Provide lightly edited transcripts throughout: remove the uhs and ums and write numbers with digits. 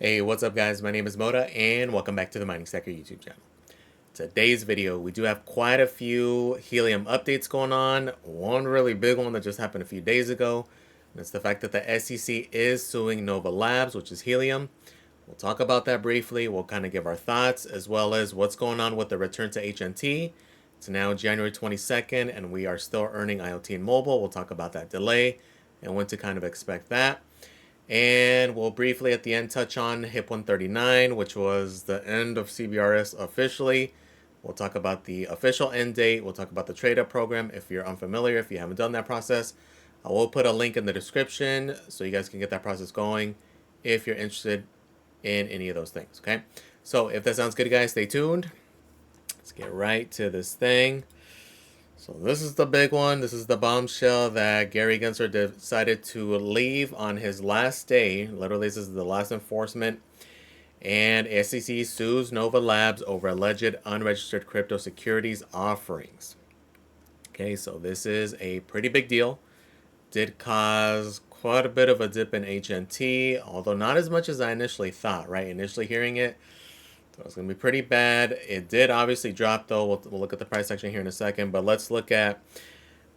Hey, what's up guys? My name is Moda and welcome back to the Mining Stacker YouTube channel. Today's video, we do have quite a few Helium updates going on. One really big one that just happened a few days ago. And it's the fact that the SEC is suing Nova Labs, which is Helium. We'll talk about that briefly. We'll kind of give our thoughts as well as what's going on with the return to HNT. It's now January 22nd and we are still earning IoT and mobile. We'll talk about that delay and when to kind of expect that. And we'll briefly at the end touch on HIP 139, which was the end of CBRS officially. We'll talk about the official end date. We'll talk about the trade-up program if you're unfamiliar, if you haven't done that process. I will put a link in the description so you guys can get that process going if you're interested in any of those things, okay? So if that sounds good, guys, stay tuned. Let's get right to this thing. So this is the big one. This is the bombshell that Gary Gensler decided to leave on his last day. Literally, this is the last enforcement. And SEC sues Nova Labs over alleged unregistered crypto securities offerings. Okay, so this is a pretty big deal. Did cause quite a bit of a dip in HNT, although not as much as I initially thought, right? Initially hearing it, so it's going to be pretty bad. It did obviously drop, though. We'll look at the price section here in a second. But let's look at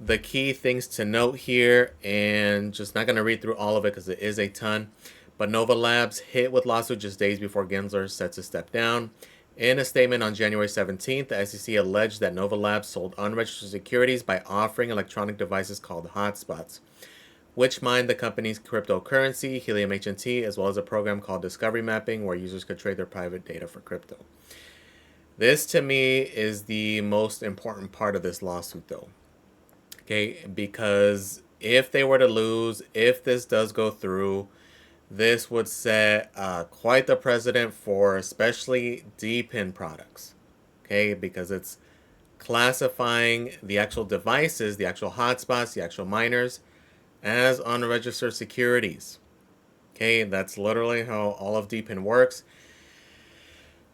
the key things to note here. And just not going to read through all of it because it is a ton. But Nova Labs hit with lawsuit just days before Gensler set to step down. In a statement on January 17th, the SEC alleged that Nova Labs sold unregistered securities by offering electronic devices called hotspots, which mined the company's cryptocurrency, Helium HNT, as well as a program called Discovery Mapping, where users could trade their private data for crypto. This, to me, is the most important part of this lawsuit, though. Okay, because if they were to lose, if this does go through, this would set quite the precedent for especially DePin products. Okay, because it's classifying the actual devices, the actual hotspots, the actual miners, as unregistered securities. Okay, that's literally how all of DePin works.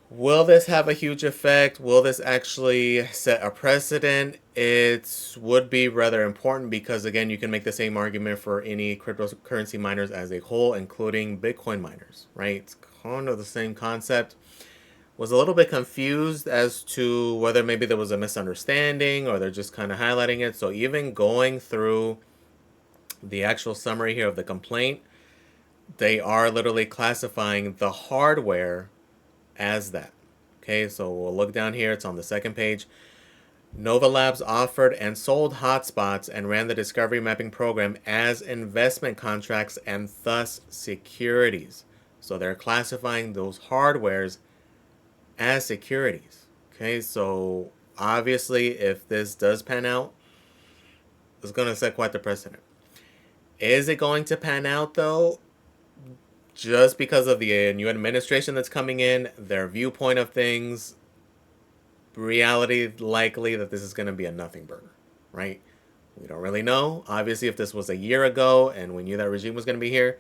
Will this have a huge effect? Will this actually set a precedent? It would be rather important because, again, you can make the same argument for any cryptocurrency miners as a whole, including Bitcoin miners, right? It's kind of the same concept. Was a little bit confused as to whether maybe there was a misunderstanding or they're just kind of highlighting it. So even going through the actual summary here of the complaint, they are literally classifying the hardware as that. Okay, so we'll look down here. It's on the second page. Nova Labs offered and sold hotspots and ran the discovery mapping program as investment contracts and thus securities. So they're classifying those hardwares as securities. Okay, so obviously if this does pan out, it's going to set quite the precedent. Is it going to pan out, though? Just because of the new administration that's coming in, their viewpoint of things, reality likely that this is going to be a nothing burger, right? We don't really know. Obviously, if this was a year ago and we knew that regime was going to be here,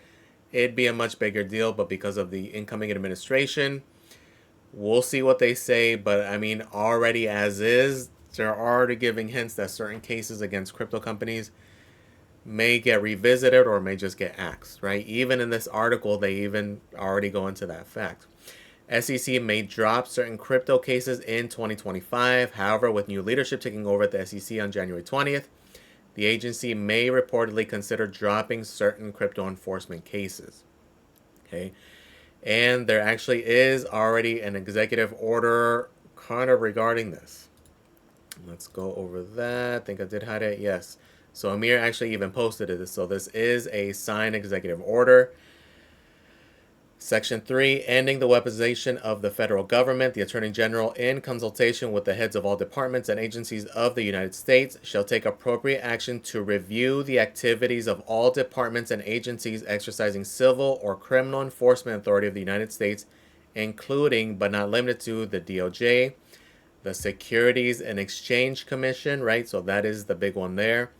it'd be a much bigger deal. But because of the incoming administration, we'll see what they say. But I mean, already as is, they're already giving hints that certain cases against crypto companies may get revisited or may just get axed, right? Even in this article, they even already go into that fact. SEC may drop certain crypto cases in 2025. However, with new leadership taking over at the SEC on January 20th, the agency may reportedly consider dropping certain crypto enforcement cases. Okay. And there actually is already an executive order kind of regarding this. Let's go over that. I think I did hide it. Yes. So Amir actually even posted it. So this is a signed executive order. Section 3, ending the weaponization of the federal government. The Attorney General, in consultation with the heads of all departments and agencies of the United States, shall take appropriate action to review the activities of all departments and agencies exercising civil or criminal enforcement authority of the United States, including but not limited to the DOJ, the Securities and Exchange Commission, right? So that is the big one there.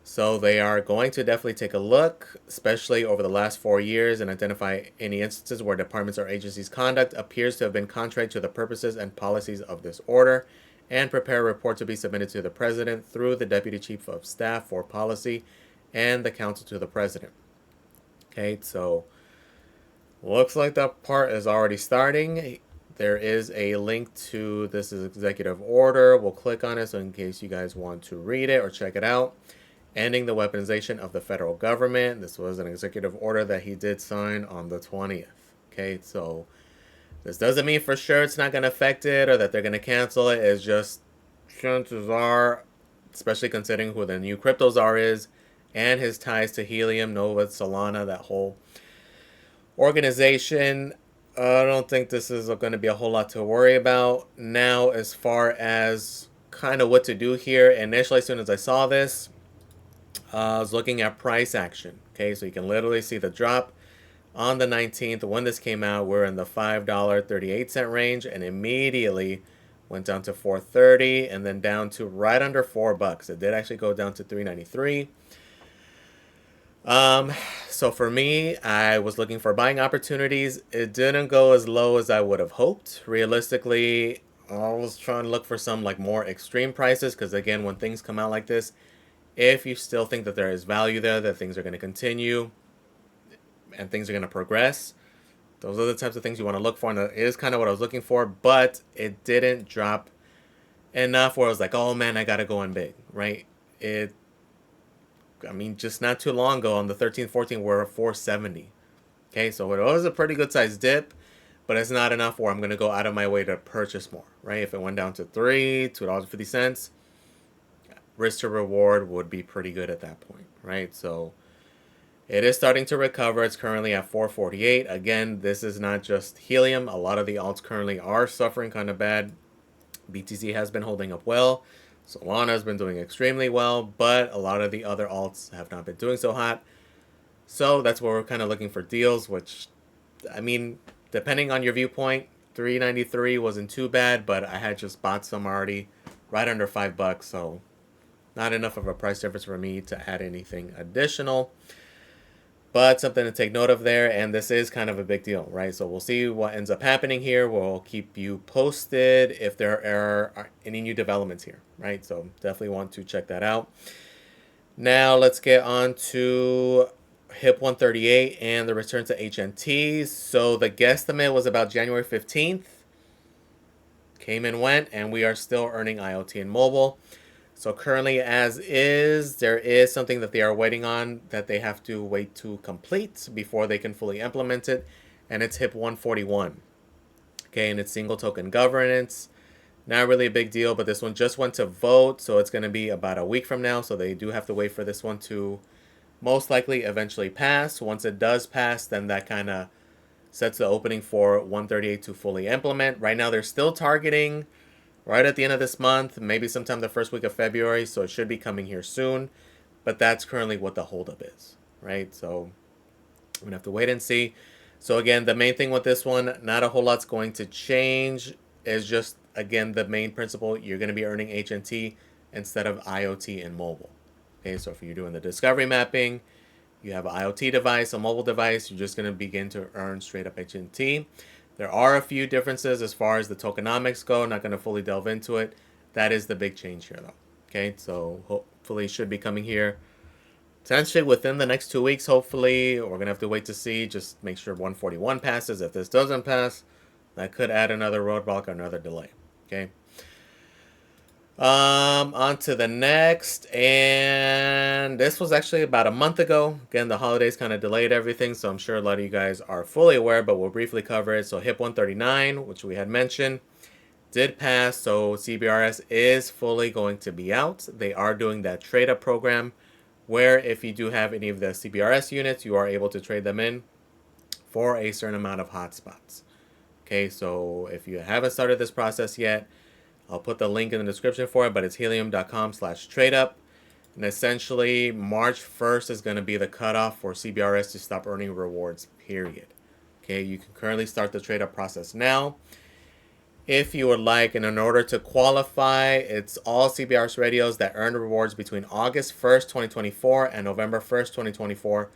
So they are going to definitely take a look, especially over the last 4 years, and identify any instances where departments or agencies' conduct appears to have been contrary to the purposes and policies of this order, and prepare a report to be submitted to the President through the Deputy Chief of Staff for Policy and the Counsel to the President. Okay, so Looks like that part is already starting. There is a link to this executive order. We'll click on it so in case you guys want to read it or check it out. Ending the weaponization of the federal government. This was an executive order that he did sign on the 20th. Okay, so this doesn't mean for sure it's not going to affect it or that they're going to cancel it. It's just chances are, especially considering who the new crypto czar is and his ties to Helium, Nova, Solana, that whole organization. I don't think this is going to be a whole lot to worry about. Now, as far as kind of what to do here, initially, as soon as I saw this, I was looking at price action. Okay, so you can literally see the drop on the 19th. When this came out, we're in the $5.38 range, and immediately went down to $4.30 and then down to right under $4. It did actually go down to $3.93. So for me, I was looking for buying opportunities. It didn't go as low as I would have hoped. Realistically, I was trying to look for some like more extreme prices because again, when things come out like this, if you still think that there is value there, that things are going to continue and things are going to progress, those are the types of things you want to look for, and that is kind of what I was looking for, but it didn't drop enough where I was like, oh man, I got to go in big, right? I mean, just not too long ago on the 13th, 14th, we're at 470. Okay, so it was a pretty good sized dip, but it's not enough where I'm going to go out of my way to purchase more, right? If it went down to $2.50, risk to reward would be pretty good at that point, right? So it is starting to recover. It's currently at 448. Again, this is not just Helium. A lot of the alts currently are suffering kind of bad. BTC has been holding up well. Solana has been doing extremely well, but a lot of the other alts have not been doing so hot. So that's where we're kind of looking for deals, which, I mean, depending on your viewpoint, 393 wasn't too bad, but I had just bought some already right under $5, so not enough of a price difference for me to add anything additional. But something to take note of there, and this is kind of a big deal, right? So we'll see what ends up happening here. We'll keep you posted if there are any new developments here, right? So definitely want to check that out. Now let's get on to HIP 138 and the return to HNT. So the guesstimate was about January 15th. Came and went, and we are still earning IoT and mobile. So currently as is, there is something that they are waiting on that they have to wait to complete before they can fully implement it, and it's HIP 141. Okay, and it's single token governance. Not really a big deal, but this one just went to vote, so it's going to be about a week from now, so they do have to wait for this one to most likely eventually pass. Once it does pass, then that kind of sets the opening for 138 to fully implement. Right now, they're still targeting right at the end of this month, maybe sometime the first week of February, so it should be coming here soon. But that's currently what the holdup is, right? So I'm going to have to wait and see. So again, the main thing with this one, not a whole lot's going to change. Is just, again, the main principle, you're going to be earning HNT instead of IoT and mobile. Okay, so if you're doing the discovery mapping, you have an IoT device, a mobile device, you're just going to begin to earn straight up HNT. There are a few differences as far as the tokenomics go. Not going to fully delve into it. That is the big change here, though. Okay, so hopefully it should be coming here potentially within the next 2 weeks, hopefully. We're going to have to wait to see. Just make sure 141 passes. If this doesn't pass, that could add another roadblock or another delay. Okay. On to the next, and this was actually about a month ago. Again, the holidays kind of delayed everything, so I'm sure a lot of you guys are fully aware, but we'll briefly cover it. So HIP 139, which we had mentioned, did pass, so CBRS is fully going to be out. They are doing that trade-up program, where if you do have any of the CBRS units, you are able to trade them in for a certain amount of hotspots. Okay, so if you haven't started this process yet, I'll put the link in the description for it, but it's helium.com/tradeup. And essentially, March 1st is going to be the cutoff for CBRS to stop earning rewards, period. Okay, you can currently start the trade up process now if you would like. And in order to qualify, it's all CBRS radios that earn rewards between August 1st, 2024 and November 1st, 2024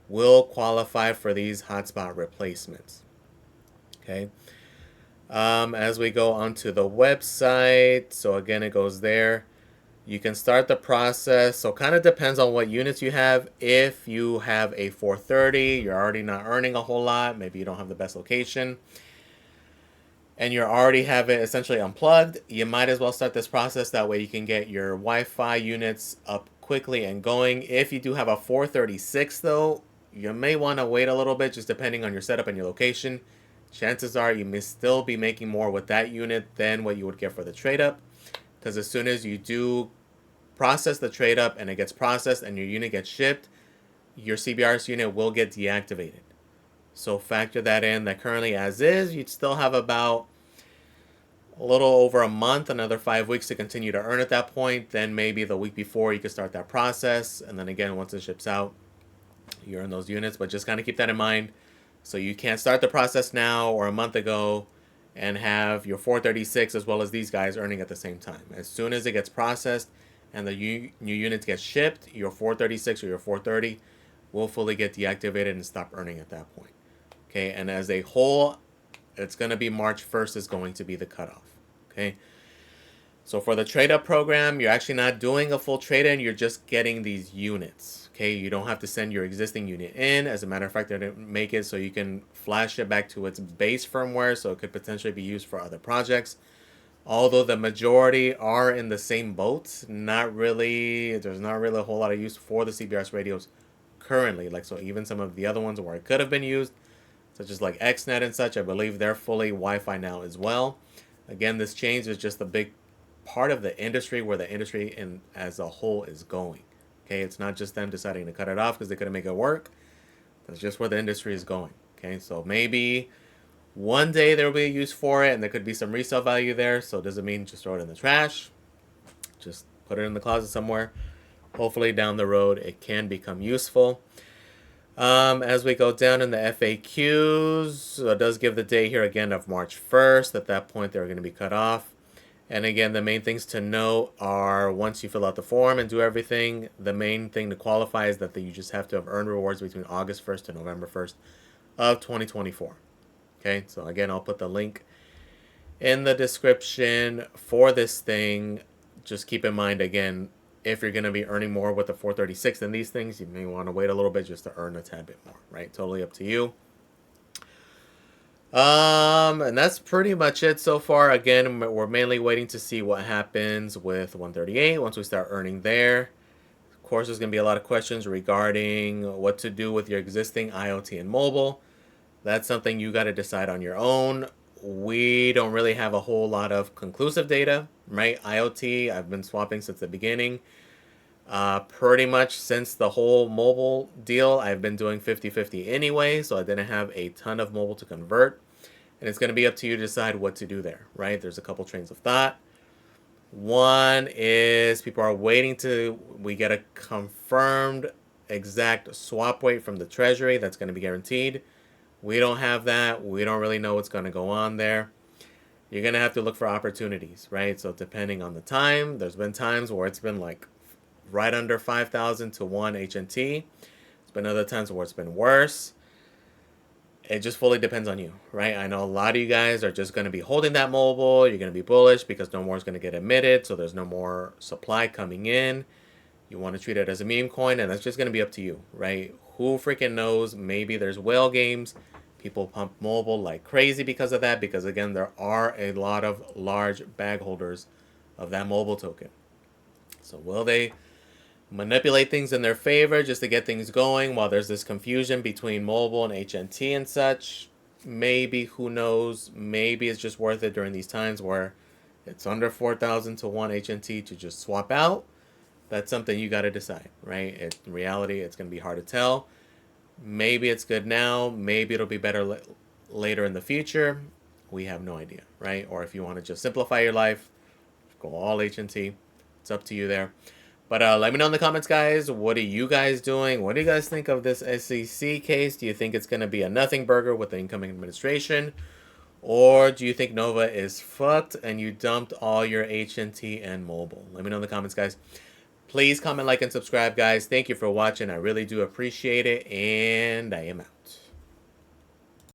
will qualify for these hotspot replacements. Okay. As we go onto the website, so again, it goes there. You can start the process. So kind of depends on what units you have. If you have a 430, you're already not earning a whole lot. Maybe you don't have the best location, and you already have it essentially unplugged, you might as well start this process. That way you can get your Wi-Fi units up quickly and going. If you do have a 436 though, you may want to wait a little bit, just depending on your setup and your location. Chances are you may still be making more with that unit than what you would get for the trade up, because as soon as you do process the trade up and it gets processed and your unit gets shipped, your CBRS unit will get deactivated. So factor that in, that currently as is, you'd still have about a little over a month, another 5 weeks to continue to earn at that point. Then maybe the week before you could start that process. And then again, once it ships out, you earn those units. But just kind of keep that in mind. So you can't start the process now or a month ago and have your 436 as well as these guys earning at the same time. As soon as it gets processed and the new units get shipped, your 436 or your 430 will fully get deactivated and stop earning at that point. Okay, and as a whole, it's going to be March 1st is going to be the cutoff. Okay, so for the trade up program, you're actually not doing a full trade in, you're just getting these units. Okay, you don't have to send your existing unit in. As a matter of fact, they didn't make it so you can flash it back to its base firmware, so it could potentially be used for other projects. Although the majority are in the same boat, not really, there's not really a whole lot of use for the CBRS radios currently. Like, so even some of the other ones where it could have been used, such as like XNet and such, I believe they're fully Wi-Fi now as well. Again, this change is just a big part of the industry where the industry as a whole is going. Okay, it's not just them deciding to cut it off because they couldn't make it work. That's just where the industry is going. Okay, so maybe one day there will be a use for it and there could be some resale value there. So it doesn't mean just throw it in the trash. Just put it in the closet somewhere. Hopefully down the road it can become useful. As we go down in the FAQs, it does give the day here again of March 1st. At that point, they're going to be cut off. And again, the main things to note are once you fill out the form and do everything, the main thing to qualify is that you just have to have earned rewards between August 1st and November 1st of 2024. Okay, so again, I'll put the link in the description for this thing. Just keep in mind, again, if you're going to be earning more with the 436 than these things, you may want to wait a little bit just to earn a tad bit more, right? Totally up to you. And that's pretty much it so far. Again, we're mainly waiting to see what happens with 138 once we start earning there. Of course, there's going to be a lot of questions regarding what to do with your existing IoT and mobile. That's something you got to decide on your own. We don't really have a whole lot of conclusive data, right? IoT, I've been swapping since the beginning. Pretty much since the whole mobile deal, I've been doing 50-50 anyway, so I didn't have a ton of mobile to convert. And it's going to be up to you to decide what to do there, right? There's a couple trains of thought. One is people are waiting to we get a confirmed exact swap rate from the Treasury that's going to be guaranteed. We don't have that. We don't really know what's going to go on there. You're going to have to look for opportunities, right? So depending on the time, there's been times where it's been like right under 5,000 to 1 HNT. There's been other times where it's been worse. It just fully depends on you, right? I know a lot of you guys are just going to be holding that mobile. You're going to be bullish because no more is going to get emitted, so there's no more supply coming in. You want to treat it as a meme coin, and that's just going to be up to you, right? Who freaking knows? Maybe there's whale games. People pump mobile like crazy because of that, because again, there are a lot of large bag holders of that mobile token. So will they manipulate things in their favor just to get things going while there's this confusion between mobile and HNT and such? Maybe, who knows? Maybe it's just worth it during these times where it's under 4,000 to 1 HNT to just swap out. That's something you got to decide, right? In reality, it's going to be hard to tell. Maybe it's good now. Maybe it'll be better later in the future. We have no idea, right? Or if you want to just simplify your life, go all HNT. It's up to you there. But let me know in the comments, guys. What are you guys doing? What do you guys think of this SEC case? Do you think it's going to be a nothing burger with the incoming administration? Or do you think Nova is fucked and you dumped all your HNT and mobile? Let me know in the comments, guys. Please comment, like, and subscribe, guys. Thank you for watching. I really do appreciate it. And I am out.